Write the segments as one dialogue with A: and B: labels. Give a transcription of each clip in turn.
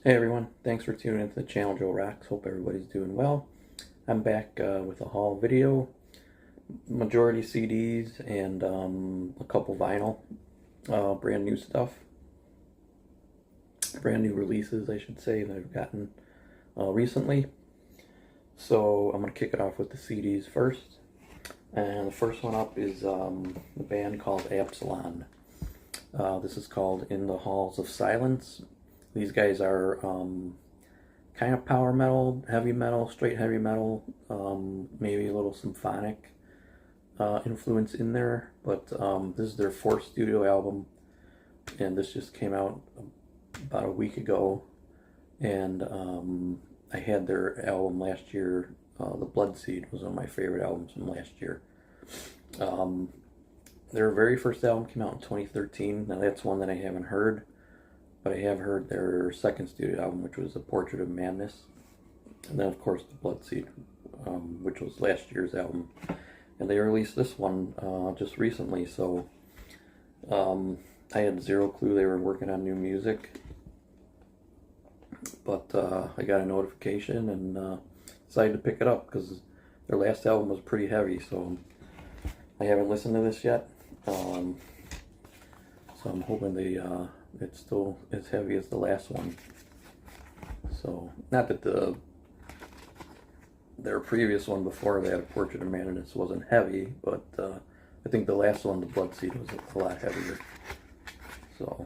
A: Hey everyone, thanks for tuning into the channel. Joe Rocks. Hope everybody's doing well. I'm back with a haul video, majority CDs and a couple vinyl, brand new stuff, brand new releases I should say that I've gotten recently. So I'm going to kick it off with the CDs first. And the first one up is the band called Absalon. This is called In the Halls of Silence. These guys are kind of power metal, heavy metal, straight heavy metal, maybe a little symphonic influence in there, but this is their fourth studio album, and this just came out about a week ago, and I had their album last year. The Blood Seed was one of my favorite albums from last year. Their very first album came out in 2013. Now that's one that I haven't heard, but I have heard their second studio album, which was A Portrait of Madness, and then of course the Blood Seed, which was last year's album, and they released this one just recently. So I had zero clue they were working on new music, but I got a notification and decided to pick it up because their last album was pretty heavy. So I haven't listened to this yet, so I'm hoping it's still as heavy as the last one. So, not that their previous one before that, A Portrait of Madness, wasn't heavy, but I think the last one, The Blood Seed, was a lot heavier. So,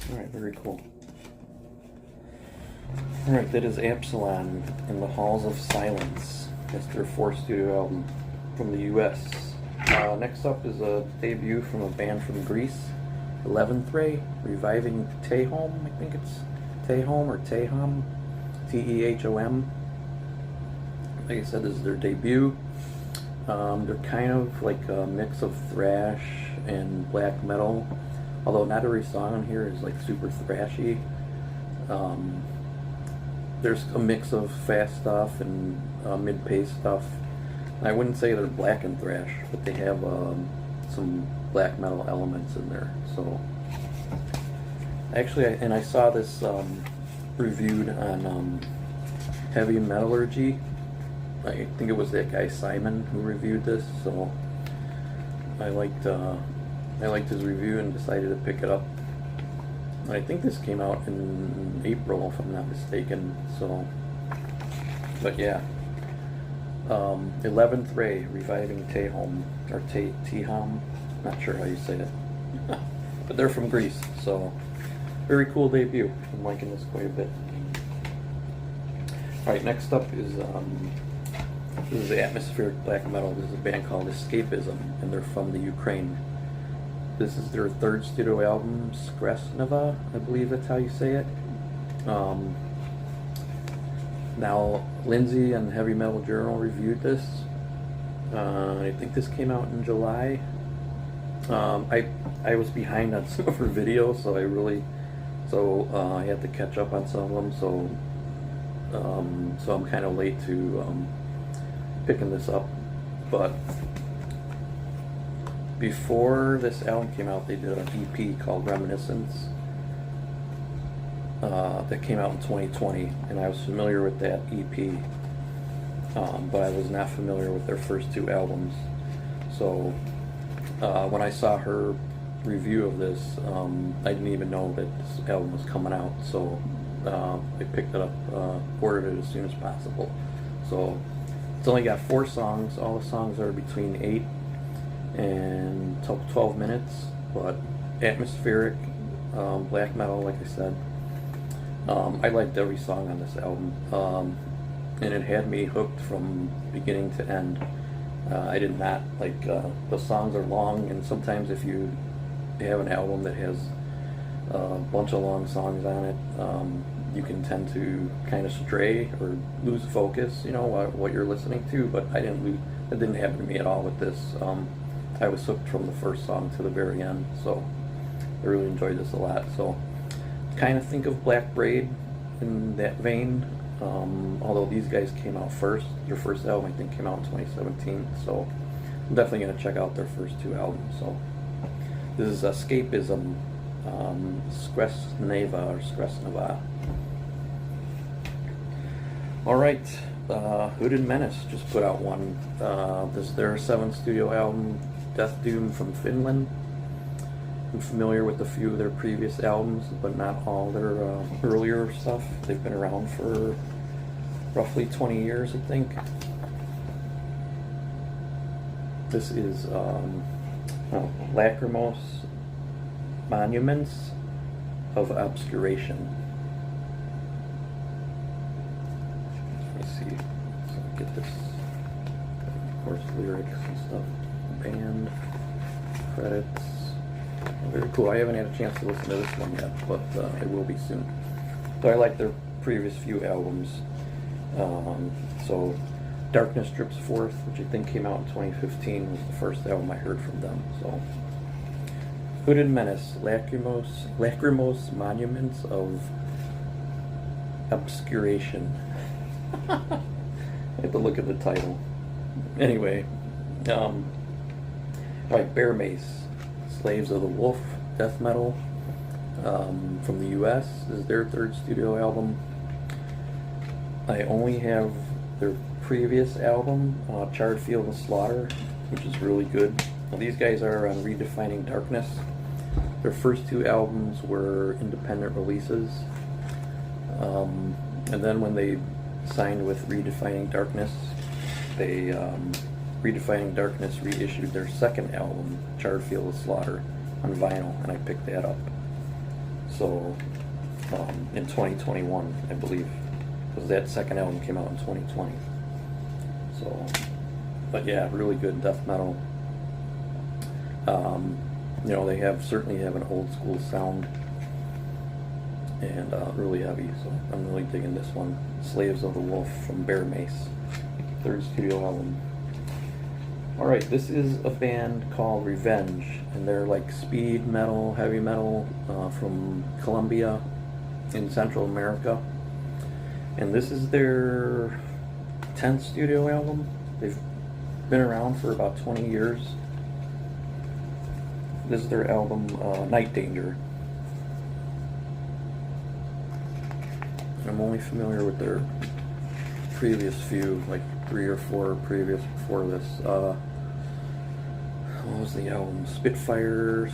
A: alright, very cool. Alright, that is Absalon, In the Halls of Silence. That's their fourth studio album from the US. Next up is a debut from a band from Greece, 11th Ray, Reviving Tehom. I think it's Tehom or Tehom, T-E-H-O-M. Like I said, this is their debut. They're kind of like a mix of thrash and black metal, although not every song on here is like super thrashy. There's a mix of fast stuff and mid-paced stuff. I wouldn't say they're black and thrash, but they have some black metal elements in there. So actually, I saw this reviewed on Heavy Metallurgy. I think it was that guy Simon who reviewed this. So I liked his review and decided to pick it up. I think this came out in April, if I'm not mistaken. So, but yeah. 11th Ray, Reviving Tehom, or Tehom, not sure how you say it, but they're from Greece, so very cool debut. I'm liking this quite a bit. Alright, next up is this is atmospheric black metal. This is a band called Escapism, and they're from the Ukraine. This is their third studio album, Skresneva, I believe that's how you say it. Now, Lindsay and Heavy Metal Journal reviewed this. I think this came out in July. I was behind on some of her videos, so I had to catch up on some of them. So I'm kind of late to picking this up. But before this album came out, they did an EP called Reminiscence. That came out in 2020, and I was familiar with that EP, but I was not familiar with their first two albums. So when I saw her review of this, I didn't even know that this album was coming out, so I picked it up, ordered it as soon as possible. So it's only got 4 songs. All the songs are between 8 and 12 minutes, but atmospheric, black metal, like I said. I liked every song on this album, and it had me hooked from beginning to end. I did not like, the songs are long, and sometimes if you have an album that has a bunch of long songs on it, you can tend to kind of stray or lose focus, you know, what you're listening to, but it didn't happen to me at all with this. I was hooked from the first song to the very end, so I really enjoyed this a lot. So kind of think of Black Braid in that vein, although these guys came out first. Their first album, I think, came out in 2017, so I'm definitely going to check out their first 2 albums. So this is Escapism, Skresneva. Alright, Hooded Menace just put out one. This is their 7th studio album, Death Doom from Finland. I'm familiar with a few of their previous albums, but not all their earlier stuff. They've been around for roughly 20 years, I think. This is Lachrymose Monuments of Obscuration. Let me see. So get this. Of course, lyrics and stuff. Band credits. Very cool. I haven't had a chance to listen to this one yet, but I will be soon. So I like their previous few albums. So Darkness Drips Forth, which I think came out in 2015, was the first album I heard from them. So Hooded Menace, Lachrymose Monuments of Obscuration. I have to look at the title. Anyway, alright, Bear Mace, Slaves of the Wolf, death metal, from the US. This is their 3rd studio album. I only have their previous album, Charred Field of Slaughter, which is really good. Now, these guys are on Redefining Darkness. Their first 2 albums were independent releases, and then when they signed with Redefining Darkness, Redefining Darkness reissued their 2nd album, Charred Field of Slaughter, on vinyl, and I picked that up. So in 2021, I believe, because that 2nd album came out in 2020. So, but yeah, really good death metal. You know, they certainly have an old school sound, and really heavy. So I'm really digging this one, Slaves of the Wolf from Bear Mace, 3rd studio album. Alright, this is a band called Revenge, and they're like speed metal, heavy metal, from Colombia in Central America. And this is their 10th studio album. They've been around for about 20 years. This is their album, Night Danger. I'm only familiar with their previous few, like 3 or 4 previous before this. What was the album? Spitting Fire.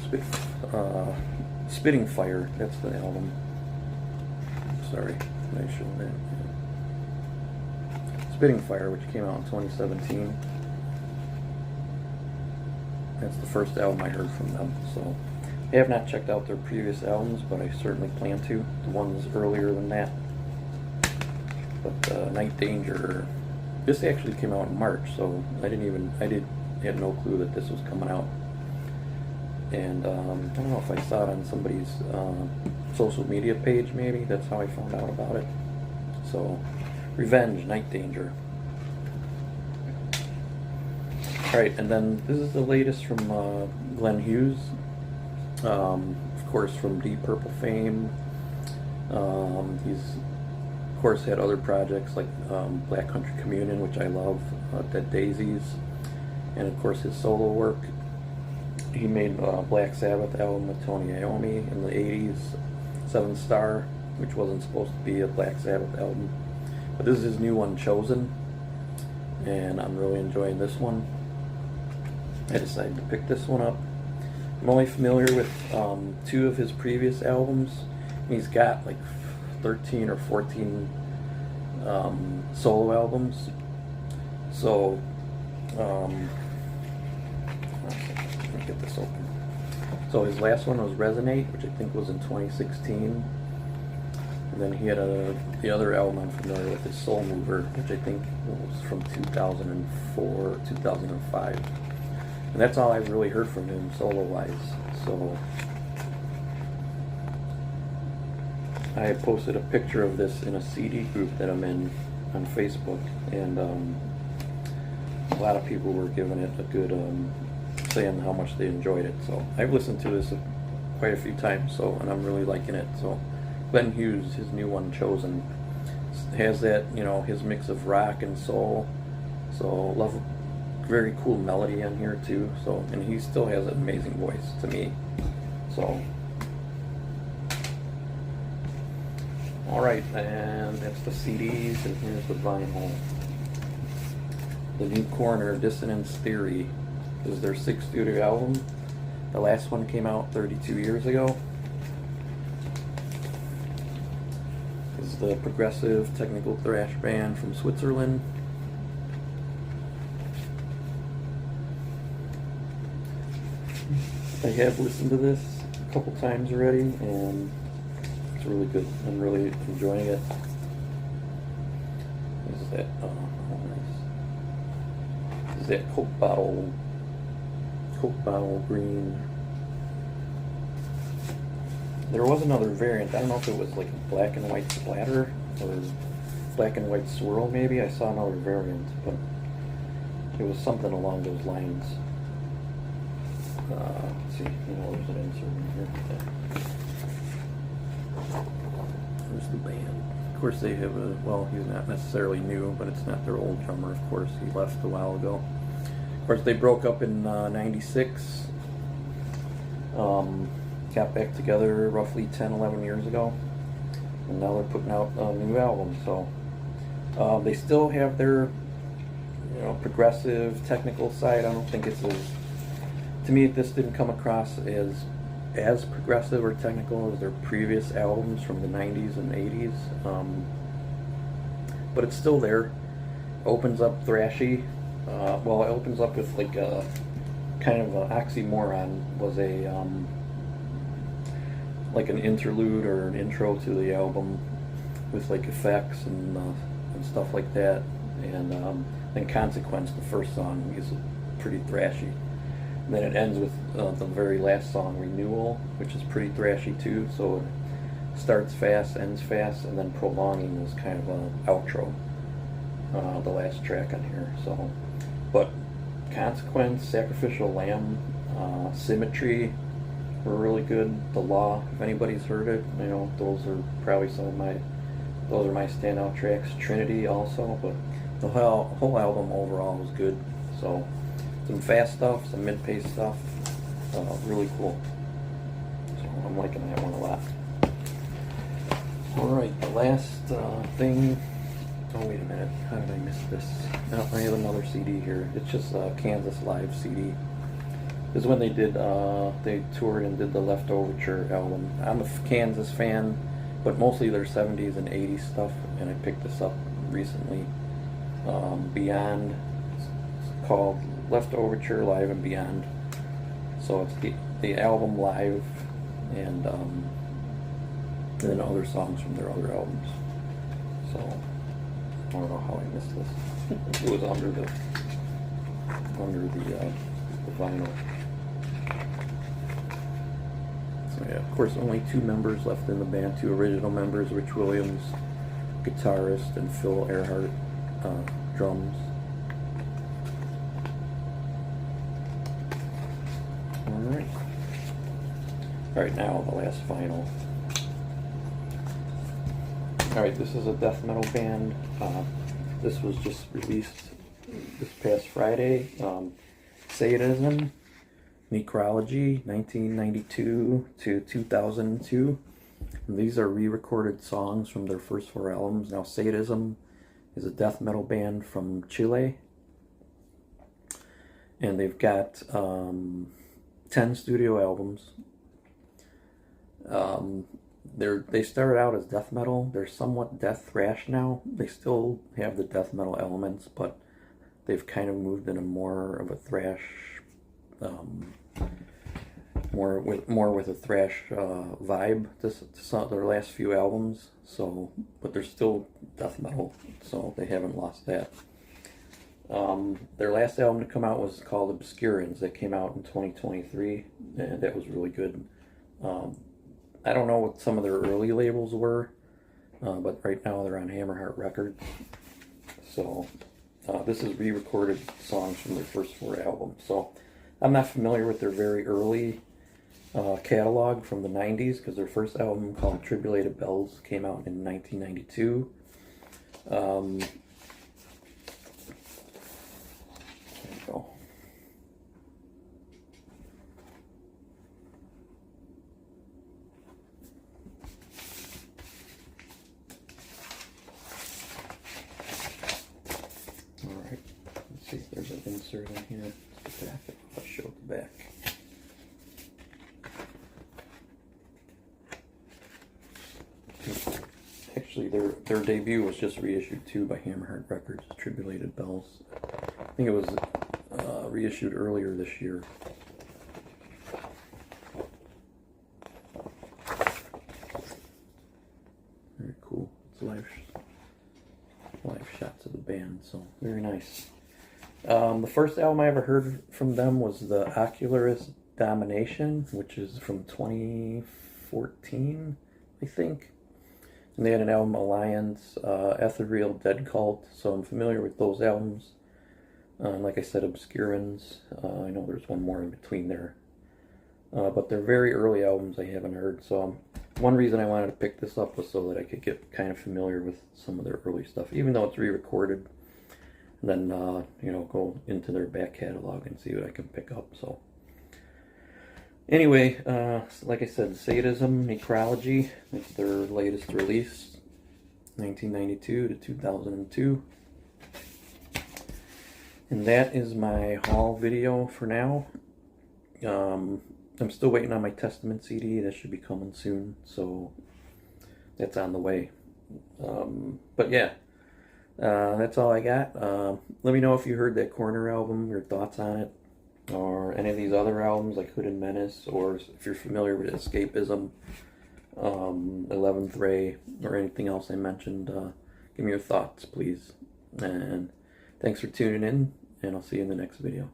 A: That's the album. Sorry, I showed that. Spitting Fire, which came out in 2017. That's the first album I heard from them. So I have not checked out their previous albums, but I certainly plan to. The ones earlier than that. But Night Danger. This actually came out in March, so I had no clue that this was coming out. And I don't know if I saw it on somebody's social media page, maybe. That's how I found out about it. So, Revenge, Night Danger. Alright, and then this is the latest from Glenn Hughes. Of course, from Deep Purple fame. He's of course had other projects like Black Country Communion, which I love, Dead Daisies, and of course his solo work. He made a Black Sabbath album with Tony Iommi in the 80s, 7 Star, which wasn't supposed to be a Black Sabbath album. But this is his new one, Chosen, and I'm really enjoying this one. I decided to pick this one up. I'm only familiar with 2 of his previous albums. He's got like 13 or 14 solo albums. So, let me get this open. So his last one was Resonate, which I think was in 2016. And then he had the other album I'm familiar with is Soul Mover, which I think was from 2004, 2005. And that's all I've really heard from him solo-wise. So I posted a picture of this in a CD group that I'm in on Facebook, and a lot of people were giving it a good, saying how much they enjoyed it. So I've listened to this quite a few times, and I'm really liking it. So Glenn Hughes, his new one, Chosen, has that, his mix of rock and soul. So love, very cool melody on here too. So, and he still has an amazing voice to me. So Alright, and that's the CDs, and here's the vinyl. The new Coroner, Dissonance Theory, is their 6th studio album. The last one came out 32 years ago. Is the progressive technical thrash band from Switzerland. I have listened to this a couple times already, and it's really good. I'm really enjoying it. What is that? Oh, nice. Is that Coke bottle green? There was another variant. I don't know if it was like a black and white splatter or black and white swirl maybe. I saw another variant, but it was something along those lines. Let's see, there's an insert in here. There's the band. Of course they have he's not necessarily new, but it's not their old drummer, of course. He left a while ago. Of course, they broke up in 96. Got back together roughly 10-11 years ago, and now they're putting out a new album. So they still have their progressive technical side. I don't think it's to me, this didn't come across as progressive or technical as their previous albums from the 90s and 80s, but it's still there. Opens up thrashy. It opens up with like a kind of an oxymoron. Was like an interlude or an intro to the album with like effects and stuff like that, and then Consequence, the first song, is pretty thrashy. And then it ends with the very last song, Renewal, which is pretty thrashy too. So it starts fast, ends fast, and then Prolonging was kind of an outro, the last track on here. So, but Consequence, Sacrificial Lamb, Symmetry were really good. The Law, if anybody's heard it, those are probably those are my standout tracks. Trinity also, but the whole album overall was good. So some fast stuff, some mid-pace stuff, really cool. So I'm liking that one a lot. Alright, the last thing, oh wait a minute, how did I miss this? No, I have another CD here. It's just a Kansas Live CD. This is when they toured and did the Left Overture album. I'm a Kansas fan, but mostly their 70s and 80s stuff, and I picked this up recently. Beyond, it's called Left Overture Live and Beyond. So it's the album live, and then other songs from their other albums. So I don't know how I missed this. It was under the vinyl. So yeah, of course, only 2 members left in the band. 2 original members: Rich Williams, guitarist, and Phil Earhart, drums. Alright, now the last vinyl. Alright, this is a death metal band. This was just released this past Friday. Sadism, Necrology, 1992 to 2002. And these are re-recorded songs from their first 4 albums. Now, Sadism is a death metal band from Chile, and they've got 10 studio albums. They started out as death metal. They're somewhat death thrash now. They still have the death metal elements, but they've kind of moved into more of a thrash, more with a thrash vibe. Their last few albums. So, but they're still death metal, so they haven't lost that. Their last album to come out was called Obscurans. That came out in 2023, and that was really good. I don't know what some of their early labels were, but right now they're on Hammerheart Records. So this is re-recorded songs from their first 4 albums. So I'm not familiar with their very early catalog from the 90s, because their first album, called Tribulated Bells, came out in 1992. There you go. insert in here. The back. I'll show the back. Actually, their debut was just reissued too by Hammerheart Records, Tribulated Bells. I think it was reissued earlier this year. Very cool. It's live shots of the band, so very nice. The first album I ever heard from them was the Ocularist Domination, which is from 2014, I think. And they had an album, Alliance, Ethereal, Dead Cult, so I'm familiar with those albums. Like I said, Obscurans, I know there's one more in between there. But they're very early albums I haven't heard, so one reason I wanted to pick this up was so that I could get kind of familiar with some of their early stuff, even though it's re-recorded. And then, you know, go into their back catalog and see what I can pick up, so. Anyway, like I said, Sadism, Necrology, it's their latest release, 1992 to 2002. And that is my haul video for now. I'm still waiting on my Testament CD, that should be coming soon, so that's on the way. But yeah, that's all I got. Let me know if you heard that Coroner album, your thoughts on it, or any of these other albums like Hood and Menace, or if you're familiar with Escapism, 11th Ray, or anything else I mentioned. Give me your thoughts, please. And thanks for tuning in, and I'll see you in the next video.